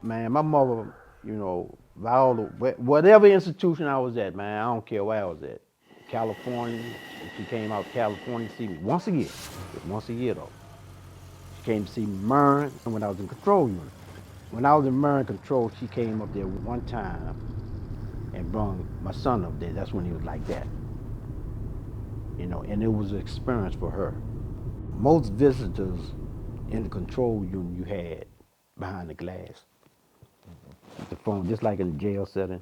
Man, my mother, whatever institution I was at, man, I don't care where I was at. California, she came out to California to see me once a year. Just once a year though. She came to see me Marion when I was in control unit. When I was in Marion control, she came up there one time and brought my son up there. That's when he was like that. And it was an experience for her. Most visitors in the control unit you had behind the glass. The phone, just like in the jail setting,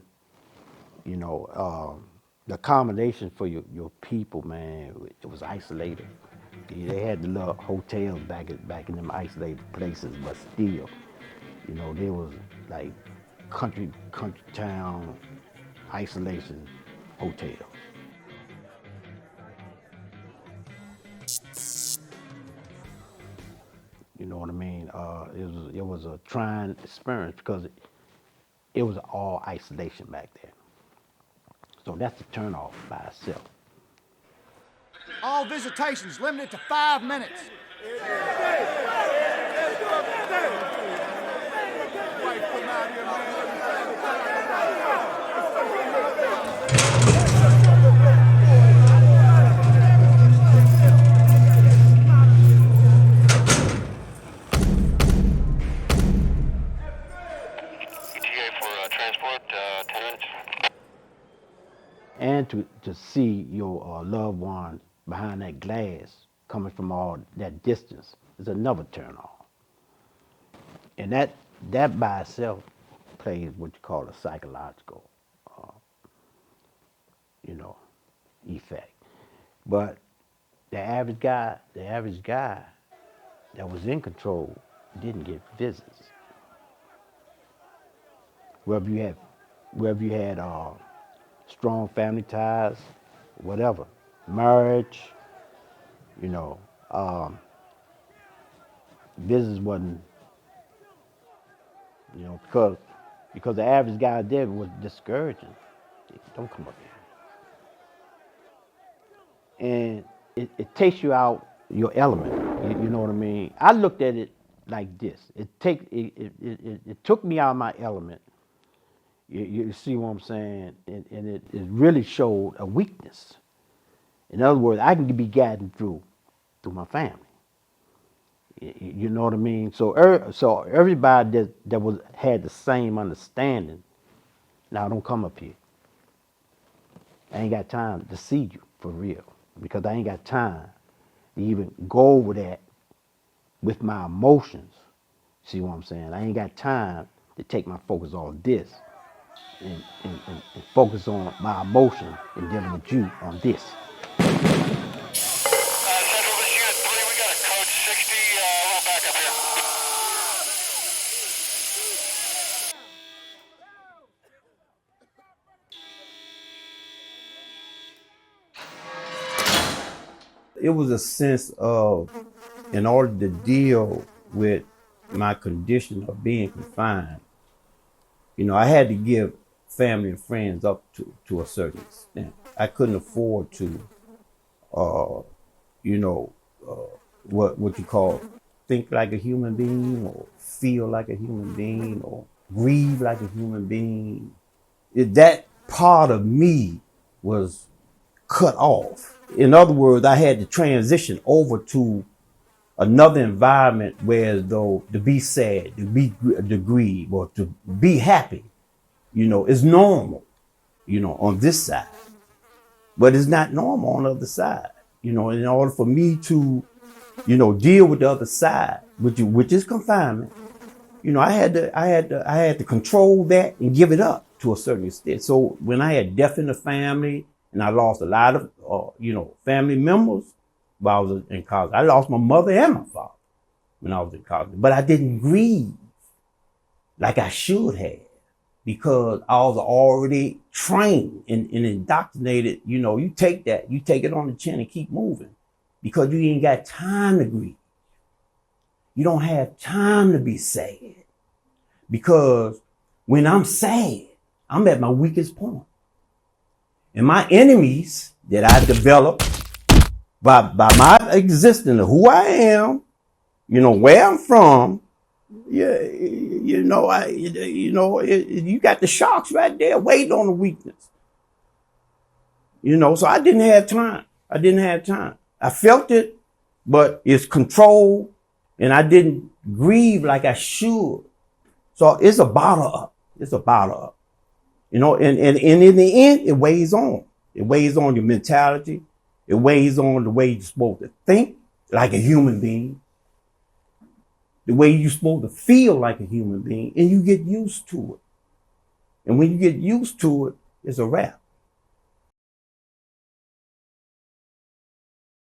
the accommodation for your people, man, it was isolated. They had the little hotels back in them isolated places, but still, there was like country town isolation hotels. You know what I mean? It was a trying experience because it was all isolation back there. So that's the turnoff by itself. All visitations limited to 5 minutes. And to see your loved one behind that glass coming from all that distance is another turn on. And that by itself plays what you call a psychological, uh, you know, effect. But the average guy that was in control didn't get visits. Wherever you had strong family ties, whatever, marriage, you know, business wasn't, because the average guy there was discouraging. Don't come up here. And it takes you out your element. You know what I mean? I looked at it like this. It took me out of my element. You see what I'm saying? And it really showed a weakness. In other words, I can be guided through my family. You know what I mean? So everybody that had the same understanding. Now don't come up here. I ain't got time to see you for real because I ain't got time to even go over that with my emotions. See what I'm saying? I ain't got time to take my focus on this and focus on my emotion and dealing with you on this. Central this unit 3, we got a code 60, a little backup here. It was a sense of, in order to deal with my condition of being confined, I had to give family and friends up to a certain extent. I couldn't afford to, uh, you know, what you call think like a human being or feel like a human being or grieve like a human being. That part of me was cut off. In other words, I had to transition over to another environment where as though to be sad, to grieve, or to be happy, is normal, on this side. But it's not normal on the other side. In order for me to, deal with the other side, which is confinement, I had to control that and give it up to a certain extent. So when I had death in the family and I lost a lot of, family members while I was in college, I lost my mother and my father when I was in college, but I didn't grieve like I should have because I was already trained and indoctrinated. You take it on the chin and keep moving because you ain't got time to grieve. You don't have time to be sad because when I'm sad, I'm at my weakest point. And my enemies that I developed by my existence of who I am, where I'm from, Yeah, you got the sharks right there waiting on the weakness. So I didn't have time. I felt it, but it's controlled, and I didn't grieve like I should. So it's a bottle up. And in the end, it weighs on. It weighs on your mentality. It weighs on the way you're supposed to think like a human being, the way you're supposed to feel like a human being, and you get used to it. And when you get used to it, it's a wrap.